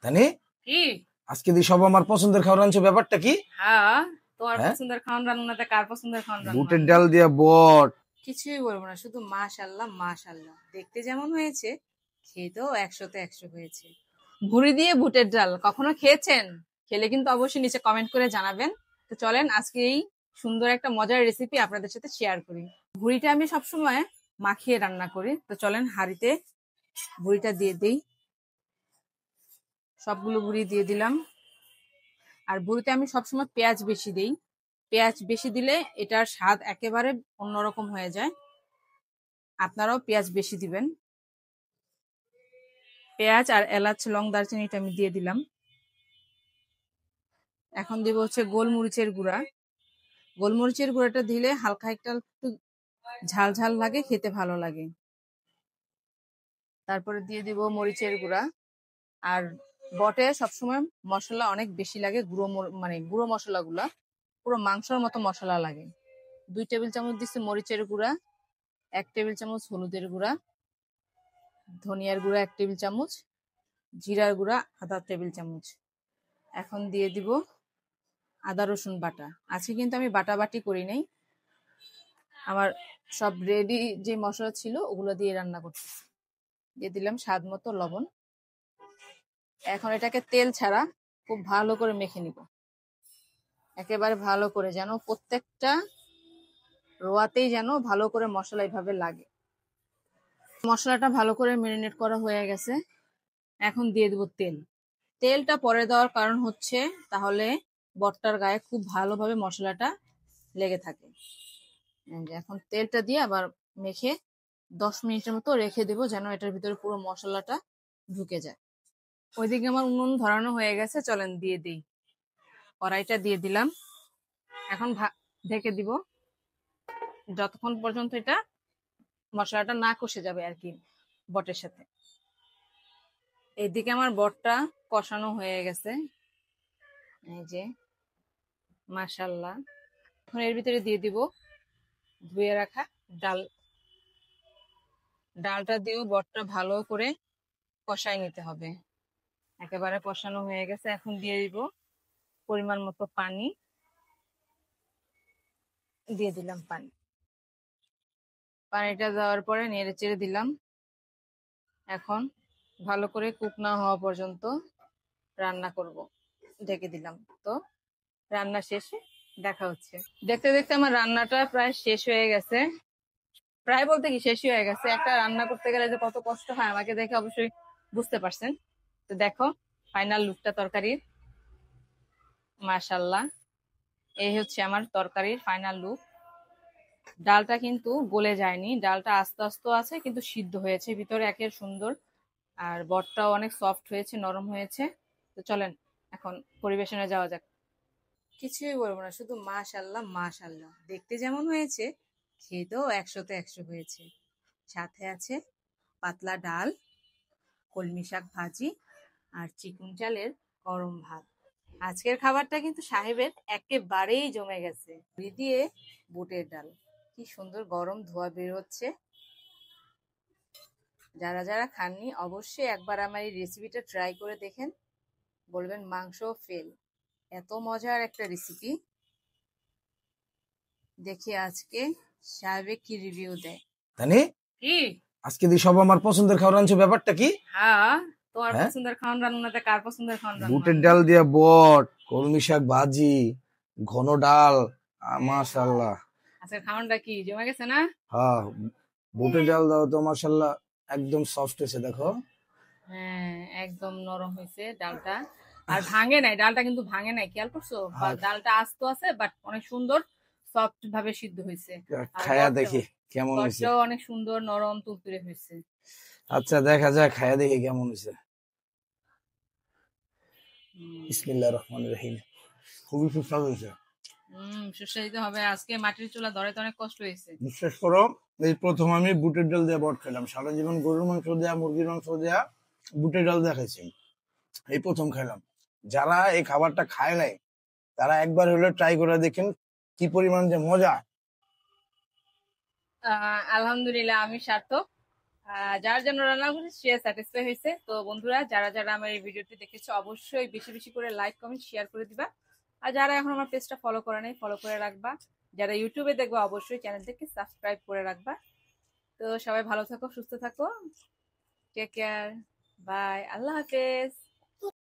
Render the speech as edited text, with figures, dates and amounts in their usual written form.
জানি কি আজকে দি সব আমার পছন্দের খাবার আনছো, ব্যাপারটা কি? হ্যাঁ তোমার হ্যাঁ? পছন্দের খাওয়ান রান্নাতে কার পছন্দের খাওয়ান বুটের রান্না ডাল দিয়া বট। কিছুই বলবো না, শুধু মাশাল্লাহ মাশাল্লাহ। দেখতে যেমন হয়েছে, খেতেও 100তে 100 হয়েছে। ভুড়ি দিয়ে বুটের ডাল কখনো খেয়েছেন? খেলে কিন্তু অবশ্যই নিচে কমেন্ট করে জানাবেন। তো চলেন আজকে এই সুন্দর একটা মজার রেসিপি আপনাদের সাথে শেয়ার করি। ভুড়িটা আমি সবসময় মাখিয়ে রান্না করি। তো চলেন হাঁড়িতে ভুড়িটা দিয়ে দিই। সবগুলো ভুড়ি দিয়ে দিলাম। আর ভুড়িতে আমি সবসময় পেঁয়াজ বেশি দিই। পেঁয়াজ বেশি দিলে এটার স্বাদ একেবারে অন্যরকম হয়ে যায়। আপনারাও পেঁয়াজ বেশি দিবেন। পেঁয়াজ আর এলাচ লং দারচিনিটা আমি দিয়ে দিলাম। এখন দিব হচ্ছে গোলমরিচের গুঁড়া। গোলমরিচের গুঁড়াটা দিলে হালকা একটু ঝাল ঝাল লাগে, খেতে ভালো লাগে। তারপরে দিয়ে দিব মরিচের গুঁড়া। আর বটে সবসময় মশলা অনেক বেশি লাগে, গুঁড়ো মশলাগুলা পুরো মাংসের মতো মশলা লাগে। 2 টেবিল চামচ দিচ্ছি মরিচের গুঁড়া, 1 টেবিল চামচ হলুদের গুঁড়া, ধনিয়ার গুঁড়া 1 টেবিল চামচ, জিরার গুঁড়া আধা টেবিল চামচ। এখন দিয়ে দিব আদা রসুন বাটা। আজকে কিন্তু আমি বাটাবাটি করি নাই, আমার সব রেডি যে মশলা ছিল ওগুলো দিয়ে রান্না করতেছি। দিয়ে দিলাম স্বাদ মতো লবণ। এখন এটাকে তেল ছাড়া খুব ভালো করে মেখে নিব, একেবারে ভালো করে, যেন প্রত্যেকটা রোয়াতেই যেন ভালো করে মশলা এইভাবে লাগে। মশলাটা ভালো করে ম্যারিনেট করা হয়ে গেছে। এখন দিয়ে দেবো তেল। তেলটা পরে দেওয়ার কারণ হচ্ছে তাহলে বটটার গায়ে খুব ভালোভাবে মশলাটা লেগে থাকে। এখন তেলটা দিয়ে আবার মেখে 10 মিনিটের মতো রেখে দেবো, যেন এটার ভিতরে পুরো মশলাটা ঢুকে যায়। ওইদিকে আমার উনুন ধরানো হয়ে গেছে, চলেন দিয়ে দিই। কড়াইটা দিয়ে দিলাম। এখন ঢেকে দিব যতক্ষণ পর্যন্ত এটা মশলাটা না কষে যাবে আর কি বটের সাথে। এইদিকে আমার বটটা কষানো হয়ে গেছে, এই যে মাশাল্লাহ। এখন এর ভিতরে দিয়ে দিব ধুয়ে রাখা ডাল। ডালটা দিয়েও বটটা ভালো করে কষাই নিতে হবে। একেবারে কষানো হয়ে গেছে। এখন দিয়ে দিব পরিমাণ মতো পানি। দিয়ে দিলাম পানি। পানিটা দেওয়ার পরে নেড়ে চেড়ে দিলাম। এখন ভালো করে কুক না হওয়া পর্যন্ত রান্না করব, ঢেকে দিলাম। তো রান্না শেষে দেখা হচ্ছে। দেখতে দেখতে আমার রান্নাটা প্রায় শেষ হয়ে গেছে। প্রায় বলতে কি শেষই হয়ে গেছে। একটা রান্না করতে গেলে যে কত কষ্ট হয় আমাকে দেখে অবশ্যই বুঝতে পারছেন। তো দেখো ফাইনাল লুকটা তরকারির, মাশাল্লাহ। এই হচ্ছে আমার তরকারির ফাইনাল লুক। ডালটা কিন্তু গলে যায়নি, ডালটা আস্তে আস্তে আছে কিন্তু সিদ্ধ হয়েছে ভিতরে, একের সুন্দর। আর বটটাও অনেক সফট হয়েছে, নরম হয়েছে। তো চলেন এখন পরিবেশনে যাওয়া যাক। কিছুই বলবো না, শুধু মাশাল্লাহ মাশাল্লাহ। দেখতে যেমন হয়েছে, খেতেও 100তে 100 হয়েছে। সাথে আছে পাতলা ডাল, কলমি শাক ভাজি, আর চিকন চালের গরম ভাত। আজকের খাবারটা কিন্তু সাহেবের একেবারেই জমে গেছে। ঘি দিয়ে বুটের ডাল, কি সুন্দর গরম ধোঁয়া বের হচ্ছে। যারা যারা খাননি অবশ্যই একবার আমার এই রেসিপিটা ট্রাই করে দেখেন, বলবেন মাংস ফেল। এত মজার একটা রেসিপি। দেখি আজকে সাহেবে কি রিভিউ দেয়। জানি কি আজকে দি সব আমার পছন্দের খাবার আনছো, ব্যাপারটা কি? হ্যাঁ তোমার হ্যাঁ? পছন্দের খাওয়ান রান্নাতে কার পছন্দের খাওয়ান বুটের রান্না ডাল দিয়া বট, কলমি শাক ভাজি, ঘন ডাল। মাশাল্লাহ। আজকের খাওয়ানটা কি জমে গেছে না? হ্যাঁ, বুটের ডাল দাও তো মাশাল্লাহ, একদম সফট হয়েছে দেখো। হ্যাঁ একদম নরম হয়েছে ডালটা। আর ভাঙে নাই, ডালটা কিন্তু ভাঙে নাই, খেয়াল করছো? বা ডালটা আস্ত আছে বাট অনেক সুন্দর সফট ভাবে সিদ্ধ হয়েছে। আর খায়া দেখি কেমন হয়েছে। বটটাও অনেক সুন্দর নরম তুলতুলে হয়েছে। আচ্ছা দেখা যাক, খায়া দেখি কেমন হয়েছে। বিসমিল্লাহির রহমানির রহিম। খুবই সুস্বাদু হয়েছে। সুস্বাদু হবে। আজকে মাটির চুলা ধরাইতে অনেক কষ্ট হয়েছে। বিশ্বাস করো, এই প্রথম আমি বুটের ডাল দিয়ে বট খেলাম। সারা জীবন গরুর মাংস দেয়া, মুরগির মাংস দেয়া, বুটের ডাল দিয়ে খাইছি, এই প্রথম খেলাম। যারা এই খাবারটা খায় নাই তারা একবার হলে ট্রাই করে দেখেন কি পরিমাণ যে মজা। আলহামদুলিল্লাহ আমি সার্থক। যার জন্য রান্না করেছি সে স্যাটিসফাই হয়েছে। তো বন্ধুরা, যারা যারা আমার এই ভিডিওটি দেখেছো অবশ্যই বেশি বেশি করে লাইক কমেন্ট শেয়ার করে দিবা। আর যারা এখন আমার পেজটা ফলো করে নাই ফলো করে রাখবা। যারা ইউটিউবে দেখবা অবশ্যই চ্যানেলটাকে সাবস্ক্রাইব করে রাখবা। তো সবাই ভালো থাকো, সুস্থ থাকো, টেক কেয়ার, বাই, আল্লাহ হাফেজ।